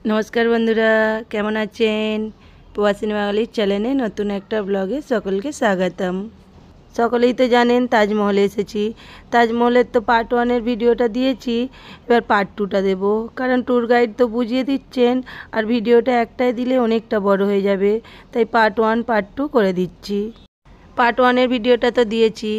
नमस्कार बंधुरा केमन आছেন প্রবাসী বাঙালির চ্যানেলে নতুন একটা ব্লগে সকলকে স্বাগতম। সকলেই তো জানেন তাজমহলে এসেছি। তাজমহলের তো পার্ট 1 এর ভিডিওটা দিয়েছি, এবার পার্ট 2টা দেব, কারণ ট্যুর গাইড তো বুঝিয়ে দিচ্ছেন আর ভিডিওটা একটাই দিলে অনেকটা বড় হয়ে যাবে, তাই পার্ট 1 পার্ট 2 করে দিচ্ছি। পার্ট 1 এর ভিডিওটা তো দিয়েছি,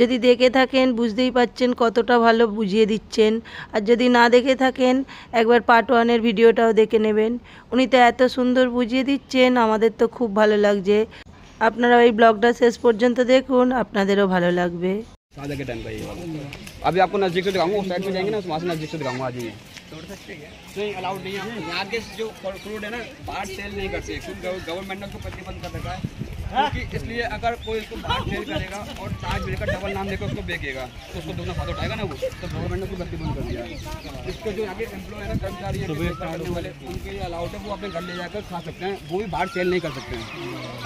যদি দেখে থাকেন বুঝতেই পাচ্ছেন কতটা ভালো বুঝিয়ে দিচ্ছেন, আর যদি না দেখে থাকেন একবার পার্ট 1 এর ভিডিওটাও দেখে নেবেন। উনি তো এত সুন্দর বুঝিয়ে দিচ্ছেন, আমাদের তো খুব ভালো লাগছে। আপনারা এই ব্লগটা শেষ পর্যন্ত দেখুন, আপনাদেরও ভালো লাগবে। साझा के टाइम का ये वाला अभी आपको नजदीक से दिखाऊंगा, उस साइड में जाएंगे ना वहाँ से नजदीक से दिखाऊंगा। आज ये तोड़ सकते हैं नहीं, अलाउड नहीं है यहाँ के जो फ्रूट है ना बाहर सेल नहीं करते, क्योंकि गवर्नमेंट ने उसको प्रतिबंध कर रखा है। क्योंकि इसलिए अगर कोई इसको बाहर सेल करेगा और ताज मिलकर डबल नाम लेकर उसको बेचेगा तो उसको दुगना फायदा उठाएगा ना वो, तो गवर्नमेंट ने उसको प्रतिबंध कर दिया है। इसके जो आगे एम्प्लॉय है ना, कर्मचारी करने वाले, उनके लिए अलाउड है, वो अपने घर ले जाकर खा सकते हैं, वो भी बाहर सेल नहीं कर सकते हैं।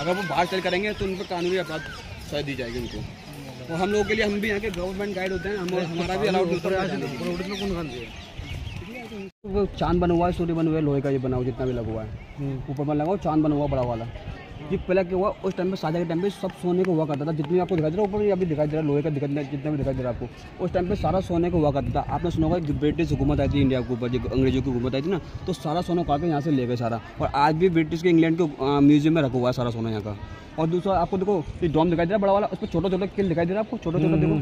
अगर वो बाहर सेल करेंगे तो उन पर कानूनी अपराध सजा दी जाएगी उनको। और हम लोगों के लिए, हम भी यहाँ के गवर्नमेंट गाइड होते हैं, हमारा भी अलाउड होता है। वो चांद बना हुआ है, सूर्य बना हुआ है, लोहे का ये बना हुआ जितना भी लगा हुआ है, ऊपर में लगाओ चांद बना हुआ बड़ा वाला। ये पहले क्या हुआ, उस टाइम पे साझा के टाइम पे सब सोने को हुआ करता था, जितनी आपको दिखाई दे रहा है ऊपर अभी दिखाई दे रहा है, लोहे का दिखाई दे रहा है, जितना भी दिखाई दे रहा है आपको, उस टाइम पे सारा सोने को हुआ करता था। आपने सुना होगा ब्रिटिश हुकूमत आई थी इंडिया के ऊपर, जो अंग्रेजों की हुकूमत आई थी ना, तो सारा सोना उठा के यहाँ से ले गए सारा। और आज भी ब्रिटिश के इंग्लैंड के म्यूजियम में रखा हुआ है सारा सोना यहाँ का। और दूसरा आपको देखो ये डोम दिखाई दे रहा है बड़ा वाला, उस पर छोटा छोटा किल दिखाई दे रहा है आपको, छोटा छोटा देखो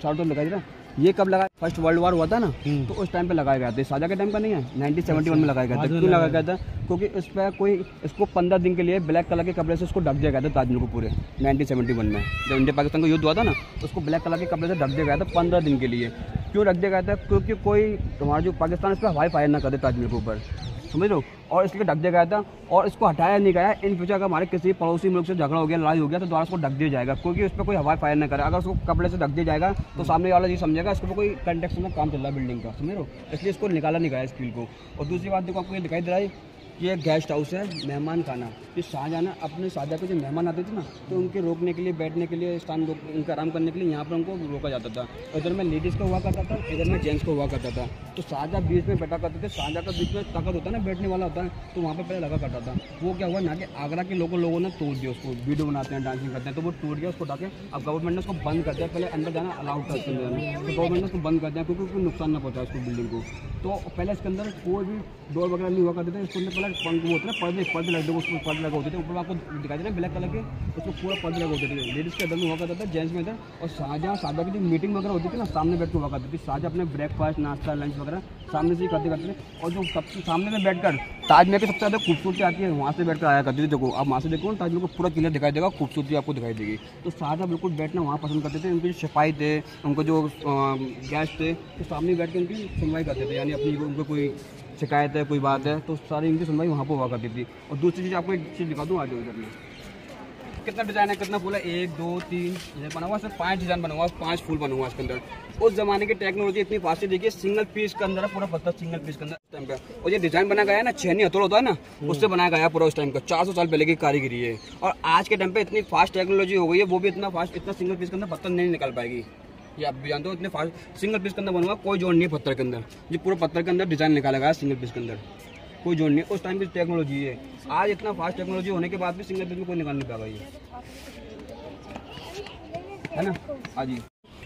चारों तरफ दिखाई दे रहा है। ये कब लगा, फर्स्ट वर्ल्ड वॉर हुआ था ना, तो उस टाइम पे लगाया गया था। साझा के टाइम का नहीं है, 1971 में लगाया गया था। क्यों लगाया गया था? क्योंकि इस पर कोई इसको 15 दिन के लिए ब्लैक कलर के कपड़े से उसको ढक दिया गया था ताजमहल को पूरे 1971 में, जब इंडिया पाकिस्तान का युद्ध हुआ था ना, उसको ब्लैक कलर के कपड़े से ढक दिया गया था 15 दिन के लिए। क्यों रख दिया गया था? क्योंकि कोई हमारा जो पाकिस्तान इस पर हवाई फायर ना करे ताजमहल के ऊपर, समझ लो, और इसलिए ढक दिया गया था। और इसको हटाया नहीं गया। इन फ्यूचर अगर हमारे किसी पड़ोसी मुल्क से झगड़ा हो गया, लड़ाई हो गया, तो दोबारा उसको ढक दिया जाएगा, क्योंकि उस पर कोई हवाई फायर ना करे। अगर उसको कपड़े से ढक दिया जाएगा तो सामने वाला ये समझेगा इसको कोई कंस्ट्रक्शन में काम चल रहा है बिल्डिंग का, समझ लो, इसलिए इसको निकाला नहीं गया स्टील को। और दूसरी बात देखो, आपको ये दिखाई दे रहा है, ये गेस्ट हाउस है, मेहमान खाना। ये शाहजहां अपने शाहजहां के जो मेहमान आते थे ना, तो उनके रोकने के लिए, बैठने के लिए, स्थान उनका आराम करने के लिए यहाँ पर उनको रोका जाता था। इधर में लेडीज़ का हुआ करता था, इधर में जेंट्स का हुआ करता था। तो शाहजहां बीच में बैठा करते थे। शाहजहां का बीच में तखत होता है ना, बैठने वाला होता है, तो वहाँ पर पहले लगा करता था। वो क्या हुआ ना कि आगरा के लोगों ने तोड़ दिया उसको, वीडियो बनाते हैं, डांसिंग करते हैं, तो वो टूट गया, उसको उठा के अब गवर्नमेंट ने उसको बंद कर दिया। पहले अंदर जाना अलाउड था, उसके अंदर, तो गवर्नमेंट ने उसको बंद कर दिया, क्योंकि उसको नुकसान ना पहुँचा उसको बिल्डिंग को। तो पहले इसके अंदर कोई भी डोर वगैरह नहीं हुआ करते थे। इसके अंदर पहले पंख होते हैं, पर्दे लगे, उसमें पर्दे लगे होते थे, ऊपर आपको दिखाई दे रहे हैं ब्लैक कलर के, उसको पूरा पर्दे लगे होते थे। लेडीज़ के अंदर में हुआ करता था, जेंट्स में था। और शाहजहां की जो मीटिंग वगैरह होती थी ना, सामने बैठ के हुआ करती थी। शाहजहां अपने ब्रेकफास्ट, नाश्ता, लंच वगैरह सामने से ही करते थे। और जो सबसे सामने में बैठकर ताजमहल की सबसे ज़्यादा खूबसूरती आती है, वहाँ से बैठकर आया करती थी। देखो आप वहाँ से देखो, ताजमहल को पूरा क्लियर दिखाई देगा, खूबसूरती आपको दिखाई देगी। तो शाहजहां बिल्कुल बैठना वहाँ पसंद करते थे। उनके जो सिपाही थे, उनको जो गेस्ट थे, तो सामने बैठ के उनकी सुनवाई करते थे, यानी अपनी उनको कोई शिकायत है, कोई बात है, तो सारी इनकी सुनवाई वहाँ पर हुआ करती थी। और दूसरी चीज़ आपको एक चीज़ दिखा दूँ, आ जाओ इधर में, कितना डिज़ाइन है, कितना फूल है, 1 2 3 बना हुआ, सिर्फ 5 डिज़ाइन बना हुआ, 5 फूल बना हुआ इसके अंदर। उस जमाने की टेक्नोलॉजी इतनी फास्ट है, देखिए सिंगल पीस के अंदर है, पूरा पत्थर सिंगल पीस के अंदर टाइम का। और ये डिज़ाइन बना गया है ना, छेनी हथौड़ा होता है ना, उससे बनाया गया पूरा उस टाइम का, 400 साल पहले की कारीगरी है। और आज के टाइम पे इतनी फास्ट टेक्नोलॉजी हो गई है, वो भी इतना फास्ट, इतना सिंगल पीस के अंदर पत्थर नहीं निकल पाएगी। ये आप भी जानते हो, इतने फास्ट सिंगल पीस के अंदर बना हुआ, कोई जोड़ नहीं है पत्थर के अंदर। ये पूरा पत्थर के अंदर डिज़ाइन निकाला गया है सिंगल पीस के अंदर, कोई जोड़ नहीं। उस टाइम की टेक्नोलॉजी है। आज इतना फास्ट टेक्नोलॉजी होने के बाद भी सिंगल पीस में कोई निकाल नहीं पाएगा, ये है ना। हाँ जी।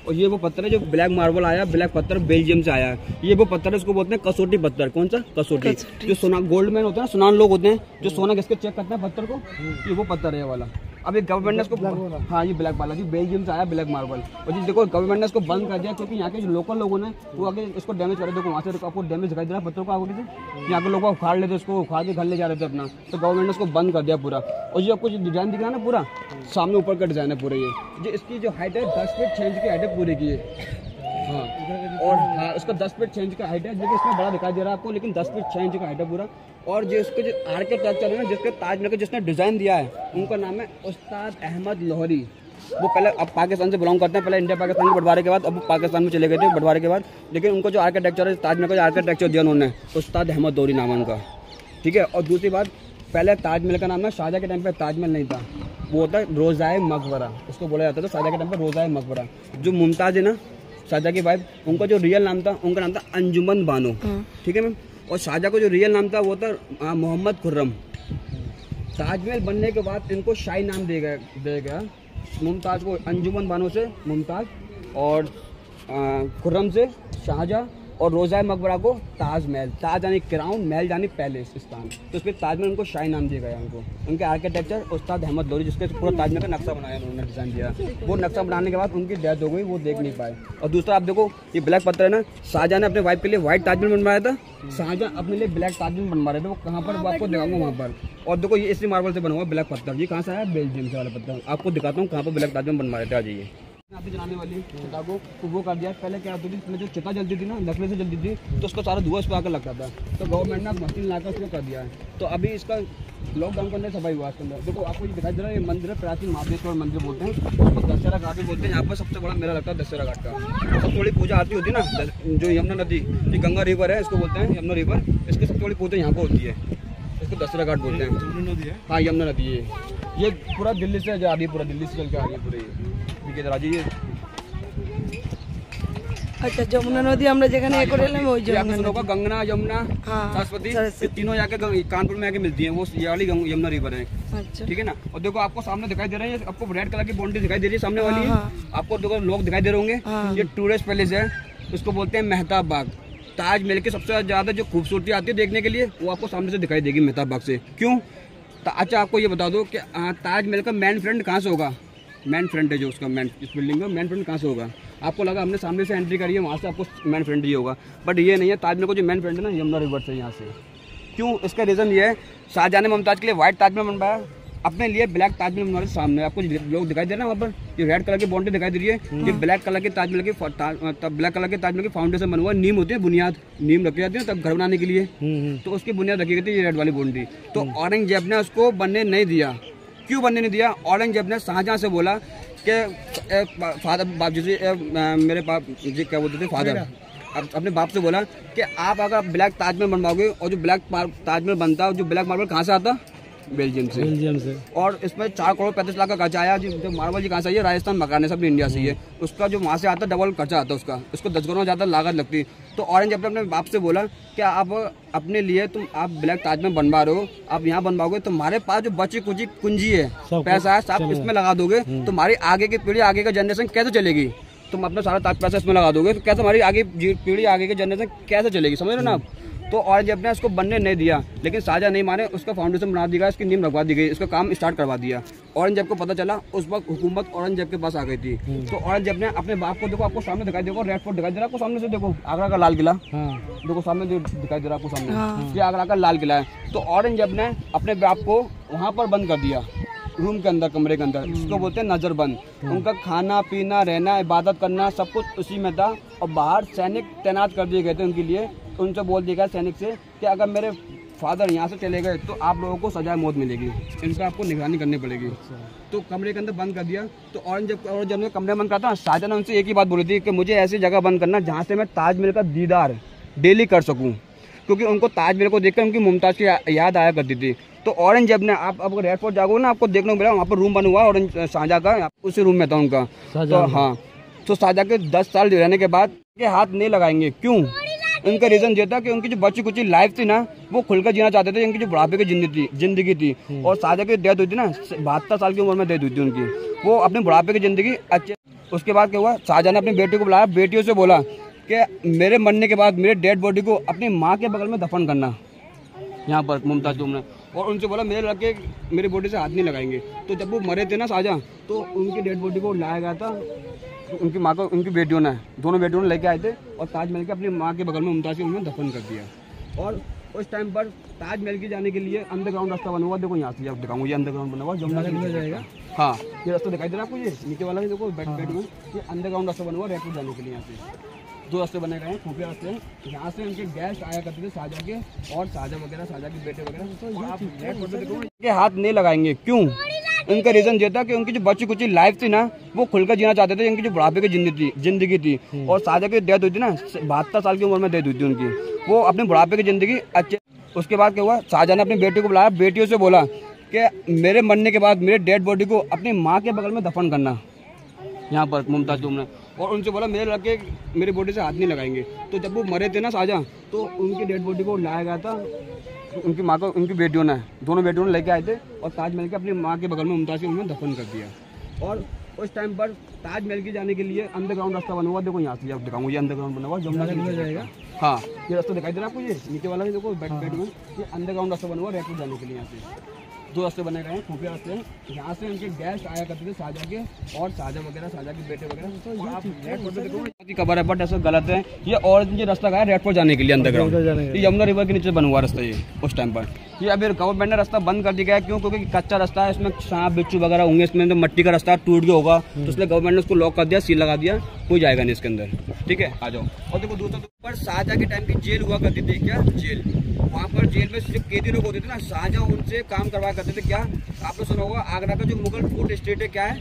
और ये वो पत्थर है जो ब्लैक मार्बल आया, ब्लैक पत्थर बेल्जियम से आया है। ये वो पत्थर है, उसको बोलते हैं कसौटी पत्थर। कौन सा? कसौटी। जो सोना गोल्ड मैन होता है, सुनान लोग होते हैं, जो सोना किसके चेक करते हैं पत्थर को, ये वो पत्थर है ये वाला। अब ये गवर्नमेंट ने इसको, हाँ ये ब्लैक वाला जी बेल्जियम से आया, ब्लैक मार्बल। और जी देखो गवर्नमेंट ने इसको बंद कर दिया, क्योंकि यहाँ के जो लोकल लोगों ने वो आगे इसको डैमेज करे। देखो वहाँ से आपको डैमेज दिखाई दे रहा है पत्थर को, आगे से यहाँ के लोग उखाड़ लेते, उसको उखाड़ के घर ले जा रहे थे अपना, तो गवर्नमेंट ने उसको बंद कर दिया पूरा। और ये आपको जो डिजाइन दिख रहा है ना, पूरा सामने ऊपर का डिजाइन है पूरा। ये जो इसकी जो हाइट है 10 फीट 6 इंच की हाइट है पूरे की। हाँ, और हाँ उसका 10 फीट 6 इंच का हाइट है, लेकिन इसमें बड़ा दिखाई दे रहा है आपको, लेकिन 10 फीट 6 इंच का हाइट है पूरा। और जो इसके जो आर्किटेक्चर है ना, जिसके ताजमहल का जिसने डिज़ाइन दिया है, उनका नाम है उस्ताद अहमद लोहरी। वो पहले अब पाकिस्तान से बिलोंग करते हैं, पहले इंडिया पाकिस्तान के बंटवारे के बाद अब पाकिस्तान में चले गए थे बंटवारे के बाद। लेकिन उनको जो आर्किटेक्चर है, ताजमहल का जो आर्किटेक्चर दिया उन्होंने, उस्ताद अहमद लोहरी नाम है उनका, ठीक है। और दूसरी बात, पहले ताजमहल का नाम है, शाहजहां के टाइम पे ताजमहल नहीं था, वो होता है रोज़ाए मकबरा, उसको बोला जाता था शाहजहां के टाइम पे रोज़ाए मकबरा। जो मुमताज़ है ना शाहजहां की वाइफ, उनका जो रियल नाम था, उनका नाम था अंजुमन बानो, ठीक है मैम। और शाहजहां का जो रियल नाम था वो था मोहम्मद खुर्रम। ताजमहल बनने के बाद इनको शाही नाम दिया गया। मुमताज़ को अंजुमन बानो से मुमताज़, और खुर्रम से शाहजहां, और रोज़ा मकबरा को ताजमहल। ताज यानी क्राउन, महल यानी पैलेस, स्थान, तो इसलिए ताजमहल उनको शाही नाम दिया गया उनको। उनके आर्किटेक्चर उस्ताद अहमद लोरी, जिसके पूरा ताजमहल का नक्शा बनाया उन्होंने, डिज़ाइन दिया। वो नक्शा बनाने के बाद उनकी डेथ हो गई, वो देख नहीं पाए। और दूसरा आप देखो ये ब्लैक पत्थर है ना, शाहजहां ने अपने वाइफ के लिए व्हाइट ताजमहल बनवाया था, शाहजहां अपने लिए ब्लैक ताजमहल बनवा रहे थे। वो कहाँ पर, वो आपको दिखाऊंगा वहाँ पर। और देखो ये इसी मार्बल से बना हुआ ब्लैक पत्थर, ये कहाँ से आया, बेल्जियम से वाला पत्थर। आपको दिखाता हूँ कहाँ पर ब्लैक ताजमहल बनवा रहे थे। आ जाइए। यहाँ पे जलाने वाली चिता को तो वो कर दिया। पहले क्या होती थी, पहले जो चिता जलती थी ना, लकड़ी से जलती थी, तो उसका सारा धुआं उस पर आकर लगता था। तो गवर्नमेंट ने मशीन लाकर उसको कर दिया है। तो अभी इसका लॉकडाउन के अंदर सफाई हुआ इसके अंदर। देखो आपको ये दिखाई दे रहा है, ये मंदिर है, प्राचीन महादेश्वर मंदिर बोलते हैं, तो दशहरा घाट भी बोलते हैं। यहाँ पर सबसे बड़ा मेला लगता है दशहरा घाट का। सबसे बड़ी पूजा आरती होती है ना, जो यमुना नदी, ये गंगा रिवर है, इसको बोलते हैं यमुना रिवर। इसकी सबसे बड़ी पूजा यहाँ पर होती है, इसको दशहरा घाट बोलते हैं। हाँ, यमुना नदी है। ये पूरा दिल्ली से आ रही है, पूरा दिल्ली से चल के आ रही है पूरी। इधर आ जाइए। अच्छा, যমুনা নদী আমরা যেখানে এ করে এলাম ওই यमुना होगा, गंगा, यमुना, सरस्वती, तीनों जाके कानपुर में आके मिलती हैं। वो ये वाली यमुना रिवर है। अच्छा, ठीक है ना। और देखो आपको सामने दिखाई दे रहा है, आपको रेड कलर की बाउंड्री दिखाई दे रही है सामने वाली है। आपको देखो लोग दिखाई दे रहे होंगे। ये टूरिस्ट पैलेस है, उसको बोलते हैं मेहताब बाग। ताजमहल की सबसे ज्यादा जो खूबसूरती आती है देखने के लिए, वो आपको सामने से दिखाई देगी मेहताब बाग से। क्यों? अच्छा, आपको ये बता दो कि ताजमहल का मेन फ्रंट कहाँ से होगा। मेन फ्रंट है जो उसका, मेन, इस बिल्डिंग का मेन फ्रंट कहाँ से होगा। आपको लगा हमने सामने से एंट्री करी है, वहाँ से आपको मेन फ्रंट ये होगा, बट ये नहीं है। ताजमहल को जो मेन फ्रंट है ना, यमुना रिवर से, यहाँ से। क्यों? इसका रीज़न ये है, शाहजहां ने मुमताज़ के लिए व्हाइट ताजमहल बनवाया, अपने लिए ब्लैक ताजमहल बनवाया। सामने आपको लोग दिखाई दे रहे हैं वहाँ पर, ये रेड कलर की बाउंड्री दिखाई दे रही है। ये ब्लैक कलर के ताजमहल की ब्लैक कलर के ताजमहल की फाउंडेशन बना हुआ है। नीम होती है, बुनियाद, नीम रखी जाती है तब घर बनाने के लिए, तो उसकी बुनियाद रखी गई थी, ये रेड वाली बाउंड्री। तो औरंगजेब ने उसको बनने नहीं दिया। क्यों बनने नहीं दिया? औरंगजेब ने शाहजहां से बोला कि फादर, बाप जी, मेरे बाप जी क्या बोलते थे, फादर, अपने बाप से बोला कि आप अगर ब्लैक ताजमहल बनवाओगे, और जो ब्लैक ताजमहल बनता है, जो ब्लैक मार्बल कहाँ से आता, बेल्जियम से। और इसमें 4 करोड़ 35 लाख का खर्चा आया। जो मार्बल जी कहाँ से आई है, राजस्थान मकान सब इंडिया से ही है। उसका जो वहाँ से आता डबल खर्चा आता उसका, उसको 10 गुना ज़्यादा लागत लगती। तो औरंगजेब ने अपने बाप से बोला कि आप अपने लिए आप ब्लैक ताजमहल बनवा रहे हो, आप यहाँ बनवाओगे, तुम्हारे पास जो बची कुछ कुंजी है, पैसा है, आप इसमें लगा दोगे, तुम्हारी आगे की पीढ़ी, आगे का जनरेशन कैसे चलेगी। तुम अपना सारा पैसा इसमें लगा दोगे तो कैसे हमारी आगे पीढ़ी, आगे की जनरेशन कैसे चलेगी, समझ रहे ना आप। तो औरंगजेब ने उसको बनने नहीं दिया, लेकिन शाहजहां नहीं माने, उसका फाउंडेशन बना दिया, इसकी नींव रखवा दी गई, इसका काम स्टार्ट करवा दिया। औरंगजेब को पता चला, उस वक्त हुकूमत औरंगजेब के पास आ गई थी। तो औरंगजेब ने अपने बाप को, देखो आपको सामने दिखाई देगा, रेड फोर्ट दिखाई दे रहा है आपको सामने से, देखो आगरा का लाल किला, देखो सामने दिखाई दे रहा है आपको सामने, ये आगरा का लाल किला है। तो औरंगजेब ने अपने बाप को वहाँ पर बंद कर दिया, रूम के अंदर, कमरे के अंदर, इसको बोलते हैं नजरबंद। उनका खाना पीना, रहना, इबादत करना, सब कुछ उसी में था। और बाहर सैनिक तैनात कर दिए गए थे उनके लिए। उनसे बोल दिया गया सैनिक से कि अगर मेरे फादर यहाँ से चले गए तो आप लोगों को सजा मौत मिलेगी, इनका आपको निगरानी करनी पड़ेगी। तो कमरे के अंदर बंद कर दिया। तो औरंगजेब ने कमरे बंद करता, शाहजहां ने उनसे एक ही बात बोली थी कि मुझे ऐसी जगह बंद करना जहाँ से मैं ताजमहल का दीदार डेली कर सकूँ, क्योंकि उनको ताजमहल को देखकर उनकी मुमताज़ की याद आया करती थी। तो औरंगजेब ने, आप अब रेड फोर्ट जाओगे ना, आपको देखने को मिला, वहाँ पर रूम बना हुआ है शाहजहां का, उसी रूम में था उनका। तो हाँ, तो शाहजहां के 10 साल रहने के बाद के हाथ नहीं लगाएंगे। क्यों? उनका रीजन ये था कि उनकी जो बची कुछ लाइफ थी ना, वो खुलकर जीना चाहते थे। उनकी जो बुढ़ापे की जिंदगी थी, और शाहजहां की डेथ हुई थी ना, 72 साल की उम्र में डेथ हुई थी उनकी, वो अपने बुढ़ापे की जिंदगी अच्छे। उसके बाद क्या हुआ, शाहजहां ने अपनी बेटी को बुलाया, बेटियों से बोला कि मेरे मरने के बाद मेरे डेड बॉडी को अपनी माँ के बगल में दफन करना, यहाँ पर मुमताज़ ने। और उनसे बोला मेरे लड़के मेरी बॉडी से हाथ नहीं लगाएंगे। तो जब वो मरे थे ना शाहजहां, तो उनकी डेड बॉडी को लाया गया था, उनकी माँ को, उनकी बेटियों ने, दोनों बेटियों ने लेके आए थे, और ताजमहल के अपनी माँ के बगल में मुमताज़ को उन्होंने दफन कर दिया। और उस टाइम पर ताजमहल की जाने के लिए अंडरग्राउंड रास्ता बना हुआ, देखो यहाँ से आप दिखाऊंगा, ये अंडरग्राउंड बना हुआ, जमुना के जाएगा। हाँ, ये रास्ता दिखाई दे रहा है आपको, ये नीचे वाला, देखो बैठ में, ये अंडरग्राउंड रास्ता बना हुआ रेड फोर्ट जाने के लिए। यहाँ से 2 रास्ते बने गए हैं, खुफिया रास्ते हैं। यहाँ से उनके गेस्ट आया करते थे शाहजहां के, और शाहजहां वगैरह, शाहजहां के बेटे वगैरह, तो आप रेड फोर्ट पे देखो, के हाथ नहीं लगाएंगे। क्यों? उनका रीजन ये था कि उनकी जो बची कुछ लाइफ थी ना, वो खुलकर जीना चाहते थे। उनकी जो बुढ़ापे की जिंदगी थी, और शाहजहां की डेथ हुई थी ना, 72 साल की उम्र में डेथ हुई थी उनकी, वो अपने बुढ़ापे की जिंदगी अच्छे। उसके बाद क्या हुआ, शाहजहां ने अपनी बेटी को बुलाया, बेटियों से बोला कि मेरे मरने के बाद मेरे डेड बॉडी को अपनी माँ के बगल में दफन करना, यहाँ पर मुमताज़ ने। और उनसे बोला मेरे लड़के मेरी बॉडी से हाथ नहीं लगाएंगे। तो जब वो मरे थे ना शाहजहाँ, तो उनकी डेड बॉडी को लाया गया था, उनकी माँ को उनकी बेटियों ने, दोनों बेटियों ने लेके आए थे और ताजमहल के अपनी माँ के बगल में मुमताज़ के उन्होंने दफन कर दिया। और उस टाइम पर ताजमहल के जाने के लिए अंडरग्राउंड रास्ता बना हुआ, देखो यहाँ से आप दिखाऊंगा, ये अंडरग्राउंड बना हुआ जमुना से नीचे जाएगा। हाँ, ये रास्ता दिखाई दे रहा है आपको, ये नीचे वाला देखो बैक में, ये अंडरग्राउंड रास्ता बना हुआ रेड फोर्ट जाने के लिए। यहाँ से 2 रास्ते बने गए हैं, खुफिया रास्ते हैं। यहाँ से उनके गेस्ट आया करते थे शाहजहाँ के, और शाहजहाँ वगैरह, शाहजहाँ के बेटे वगैरह। तो आप रेड फोर्ट देखो खबर है, बट ऐसा गलत है। ये और ये रास्ता गया रेड फोर्ट जाने के लिए अंडरग्राउंड, ये यमुना रिवर के नीचे बना हुआ रास्ता ये उस टाइम पर। ये अभी गवर्नमेंट ने रास्ता बंद कर दिया है, क्यों? क्योंकि कच्चा रास्ता है, इसमें सांप बिच्छू वगैरह होंगे, इसमें तो मट्टी का रास्ता टूट गया होगा, तो इसलिए गवर्नमेंट ने उसको लॉक कर दिया, सील लगा दिया, कोई जाएगा नहीं इसके अंदर। ठीक है, आ जाओ। और देखो दूसरा पर शाहजहाँ के टाइम की जेल हुआ करती थी, क्या जेल, वहाँ पर जेल में सिर्फ कैदी लोग होते थे ना, शाहजहाँ उनसे काम करवाया करते थे। क्या आपने सुना होगा, आगरा का जो मुगल फूड स्टेट है, क्या है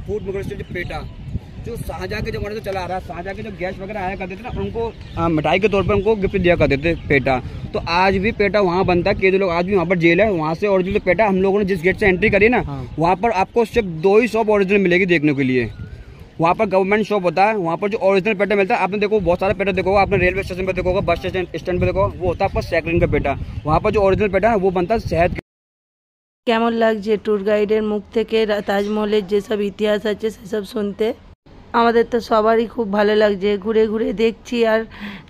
फूड मुगल स्टेट, पेटा, जो शाहजहाँ के जमाने से चला आ रहा है। शाहजहाँ के जो गेस्ट वगैरह आया करते थे ना, उनको मिठाई के तौर पर उनको गिफ्ट दिया करते थे पेटा। तो आज भी पेटा वहाँ बनता है, कैदी लोग आज भी वहाँ पर जेल है, वहाँ से ओरिजिनल पेटा हम लोगों ने जिस गेट से एंट्री करी ना, वहाँ पर आपको सिर्फ 2 ही शॉप ओरिजिनल मिलेगी देखने के लिए। वहाँ पर गवर्नमेंट शॉप होता है, वहाँ पर जो ओरिजिनल पेटा मिलता है, आपने देखो बहुत सारा पेटा देखोगा, आपने रेलवे स्टेशन पर देखोगा, बस स्टैंड पे देखो, वो होता है आपका सैकलिन का पेटा। वहाँ पर जो ओरिजिनल पेटा है वो बनता है शहद। কেমন লাগছে ট্যুর গাইডের মুখ থেকে তাজমহলের যেসব ইতিহাস আছে সেসব শুনতে? আমাদের তো সবারই খুব ভালো লাগছে, ঘুরে ঘুরে দেখছি, আর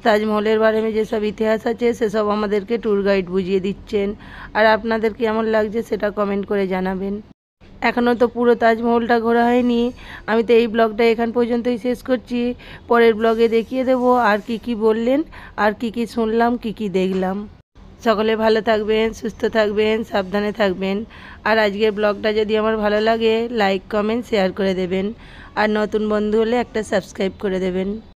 তাজমহলের বারে যেসব ইতিহাস আছে সেসব আমাদেরকে ট্যুর গাইড বুঝিয়ে দিচ্ছেন। আর আপনাদের কেমন লাগছে সেটা কমেন্ট করে জানাবেন। এখনও তো পুরো তাজমহলটা ঘোরা হয়নি, আমি তো এই ব্লগটা এখান পর্যন্তই শেষ করছি। পরের ব্লগে দেখিয়ে দেবো আর কি বললেন, আর কি শুনলাম, কি দেখলাম। সকলে ভালো থাকবেন, সুস্থ থাকবেন, সাবধানে থাকবেন। আর আজকের ব্লগটা যদি আমার ভালো লাগে লাইক কমেন্ট শেয়ার করে দেবেন, আর নতুন বন্ধু হলে একটা সাবস্ক্রাইব করে দেবেন।